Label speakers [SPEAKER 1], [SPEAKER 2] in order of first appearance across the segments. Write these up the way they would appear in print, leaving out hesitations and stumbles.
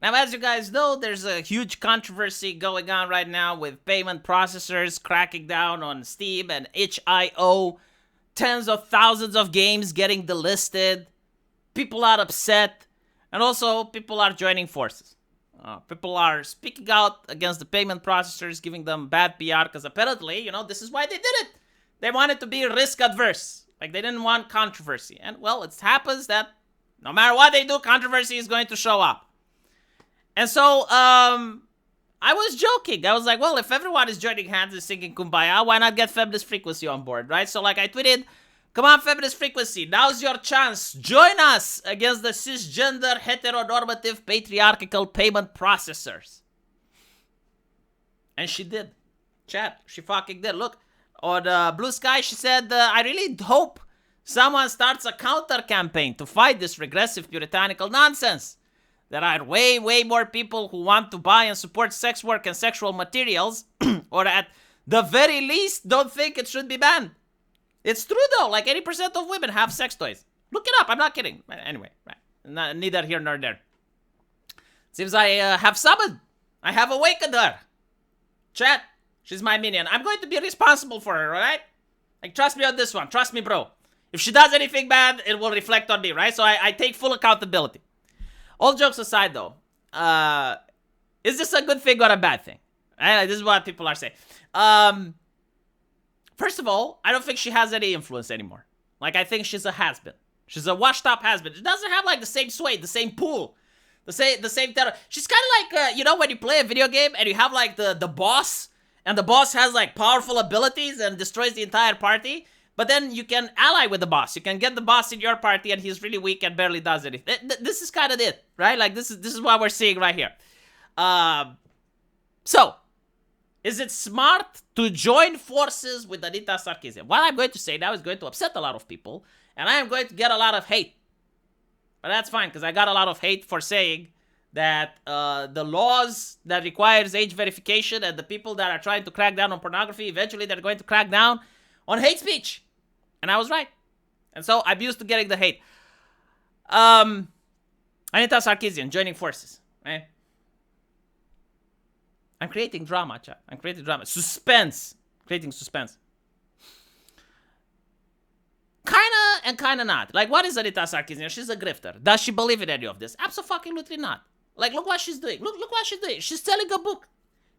[SPEAKER 1] Now, as you guys know, there's a huge controversy going on right now with payment processors cracking down on Steam and itch.io. Tens of thousands of games getting delisted. People are upset. And also, people are joining forces. People are speaking out against the payment processors, giving them bad PR, because apparently, this is why they did it. They wanted to be risk adverse. Like, they didn't want controversy. And, well, it happens that no matter what they do, controversy is going to show up. And so, I was joking. I was like, well, if everyone is joining hands and singing Kumbaya, why not get Feminist Frequency on board, right? So, like, I tweeted, come on, Feminist Frequency, now's your chance. Join us against the cisgender, heteronormative, patriarchal payment processors. And she did. Chat, she fucking did. Look, on Blue Sky, she said, I really hope someone starts a counter campaign to fight this regressive puritanical nonsense. There are way, way more people who want to buy and support sex work and sexual materials, or at the very least, don't think it should be banned. It's true though, like 80% of women have sex toys. Look it up, I'm not kidding. Anyway, right. Neither here nor there. Seems I have summoned. I have awakened her. Chat, she's my minion. I'm going to be responsible for her, alright? Like, trust me on this one. Trust me, bro. If she does anything bad, it will reflect on me, right? So I take full accountability. All jokes aside, though, is this a good thing or a bad thing? Right? This is what people are saying. First of all, I don't think she has any influence anymore. Like, I think she's a has-been. She's a washed-up has-been. She doesn't have, like, the same sway, the same pull, the same terror. She's kind of like, when you play a video game and you have, like, the boss, and the boss has, like, powerful abilities and destroys the entire party, but then you can ally with the boss. You can get the boss in your party and he's really weak and barely does anything. This is kind of it, right? Like, this is what we're seeing right here. So, is it smart to join forces with Anita Sarkeesian? What I'm going to say now is going to upset a lot of people, and I am going to get a lot of hate. But that's fine, because I got a lot of hate for saying that the laws that requires age verification and the people that are trying to crack down on pornography, eventually they're going to crack down on hate speech. And I was right. And so I'm used to getting the hate. Anita Sarkeesian joining forces, right? I'm creating drama, chat. I'm creating drama. Suspense. Creating suspense. Kinda and kinda not. Like, what is Anita Sarkeesian? She's a grifter. Does she believe in any of this? Absolutely not. Like, look what she's doing. Look what she's doing. She's selling a book.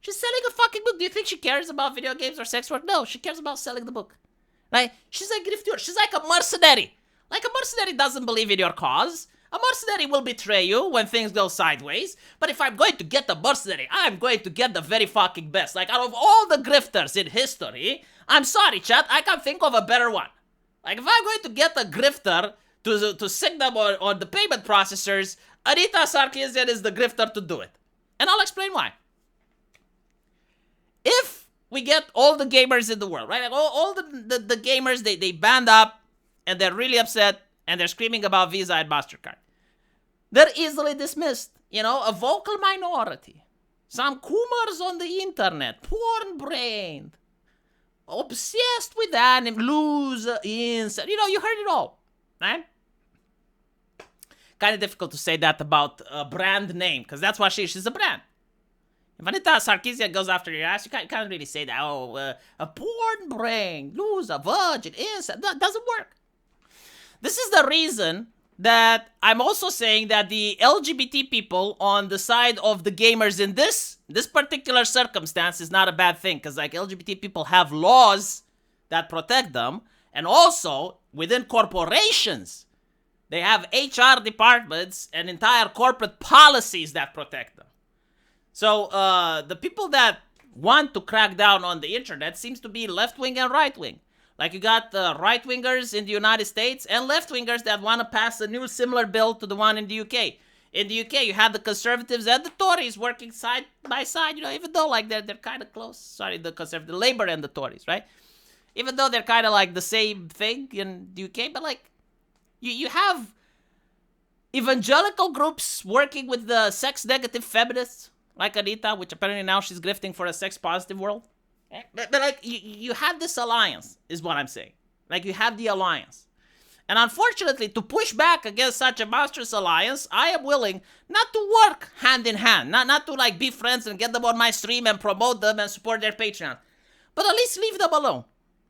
[SPEAKER 1] She's selling a fucking book. Do you think she cares about video games or sex work? No, she cares about selling the book. Right? She's a grifter. She's like a mercenary. Like, a mercenary doesn't believe in your cause. A mercenary will betray you when things go sideways. But if I'm going to get a mercenary, I'm going to get the very fucking best. Like, out of all the grifters in history, I'm sorry, chat, I can't think of a better one. Like, if I'm going to get a grifter to sing them on the payment processors, Anita Sarkeesian is the grifter to do it. And I'll explain why. If we get all the gamers in the world, right? Like all the gamers, they band up and they're really upset and they're screaming about Visa and MasterCard. They're easily dismissed. A vocal minority. Some coomers on the internet, porn-brained, obsessed with anime, loser, inside. You heard it all, right? Kind of difficult to say that about a brand name, because that's what she's a brand. If Anita Sarkeesian goes after your ass, you can't really say that. A porn brain, loser, virgin, inside. That doesn't work. This is the reason that I'm also saying that the LGBT people on the side of the gamers in this particular circumstance is not a bad thing, because like LGBT people have laws that protect them, and also within corporations, they have HR departments and entire corporate policies that protect them. So the people that want to crack down on the internet seems to be left-wing and right-wing. Like, you got the right-wingers in the United States and left-wingers that want to pass a new similar bill to the one in the UK. In the UK, you have the Conservatives and the Tories working side by side, even though, like, they're kind of close. Sorry, the Conservative, Labour and the Tories, right? Even though they're kind of, like, the same thing in the UK. But, like, you have evangelical groups working with the sex-negative feminists, like Anita, which apparently now she's grifting for a sex-positive world. But like, you have this alliance, is what I'm saying. Like, you have the alliance. And unfortunately, to push back against such a monstrous alliance, I am willing not to work hand in hand, not to like be friends and get them on my stream and promote them and support their Patreon, but at least leave them alone,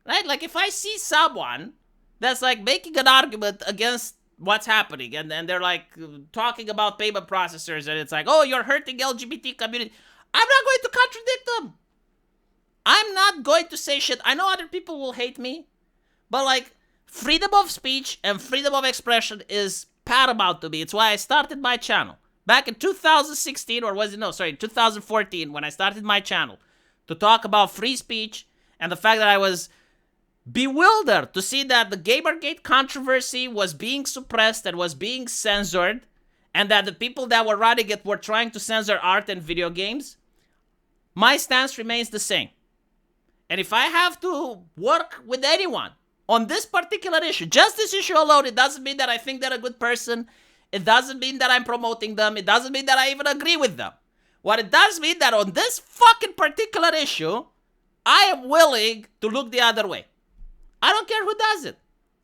[SPEAKER 1] right? Like if I see someone that's like making an argument against what's happening and they're like talking about payment processors and it's like, oh, you're hurting LGBT community, I'm not going to contradict them. I'm not going to say shit. I know other people will hate me, but like freedom of speech and freedom of expression is paramount to me. It's why I started my channel back in 2016, or was it 2014 when I started my channel to talk about free speech and the fact that I was bewildered to see that the Gamergate controversy was being suppressed and was being censored, and that the people that were running it were trying to censor art and video games. My stance remains the same. And if I have to work with anyone on this particular issue, just this issue alone, it doesn't mean that I think they're a good person. It doesn't mean that I'm promoting them. It doesn't mean that I even agree with them. What it does mean that on this fucking particular issue, I am willing to look the other way. I don't care who does it.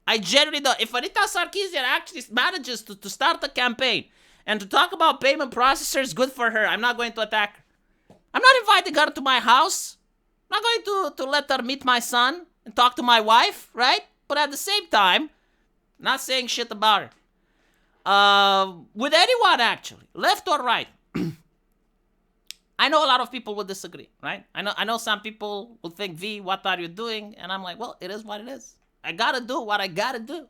[SPEAKER 1] I genuinely don't. If Anita Sarkeesian actually manages to start a campaign and to talk about payment processors, good for her. I'm not going to attack her. I'm not inviting her to my house. I'm not going to let her meet my son and talk to my wife, right? But at the same time, not saying shit about her. With anyone, actually, left or right. I know a lot of people will disagree, right? I know some people will think, V, what are you doing? And I'm like, well, it is what it is. I gotta do what I gotta do.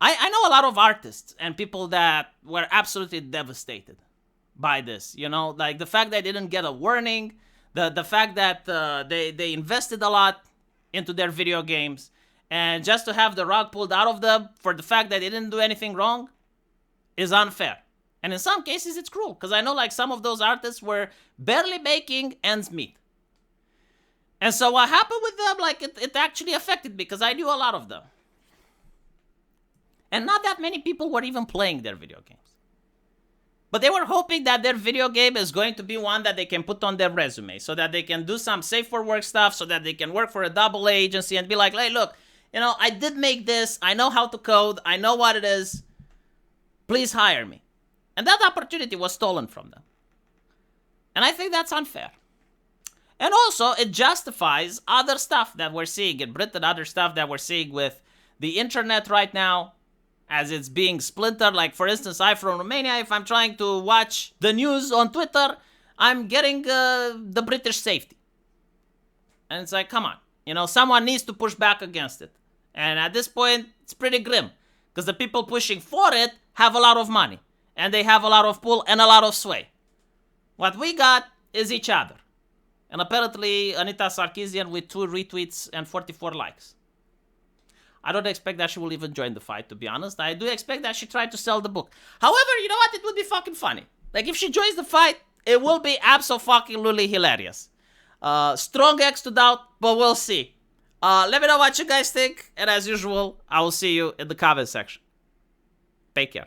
[SPEAKER 1] I know a lot of artists and people that were absolutely devastated by this. You know, like the fact that they didn't get a warning, the fact that they invested a lot into their video games, and just to have the rug pulled out of them for the fact that they didn't do anything wrong is unfair. And in some cases, it's cruel, because I know like some of those artists were barely making ends meet. And so what happened with them, like it actually affected me, because I knew a lot of them. And not that many people were even playing their video games. But they were hoping that their video game is going to be one that they can put on their resume, so that they can do some safe for work stuff, so that they can work for a AA agency and be like, hey, look, you know, I did make this. I know how to code. I know what it is. Please hire me. And that opportunity was stolen from them. And I think that's unfair. And also, it justifies other stuff that we're seeing in Britain, other stuff that we're seeing with the internet right now, as it's being splintered. Like, for instance, I'm from Romania. If I'm trying to watch the news on Twitter, I'm getting the British safety. And it's like, come on. You know, someone needs to push back against it. And at this point, it's pretty grim, because the people pushing for it have a lot of money. And they have a lot of pull and a lot of sway. What we got is each other. And apparently, Anita Sarkeesian with 2 retweets and 44 likes. I don't expect that she will even join the fight, to be honest. I do expect that she tried to sell the book. However, you know what? It would be fucking funny. Like, if she joins the fight, it will be abso-fucking-lutely hilarious. Strong X to doubt, but we'll see. Let me know what you guys think. And as usual, I will see you in the comment section. Take care.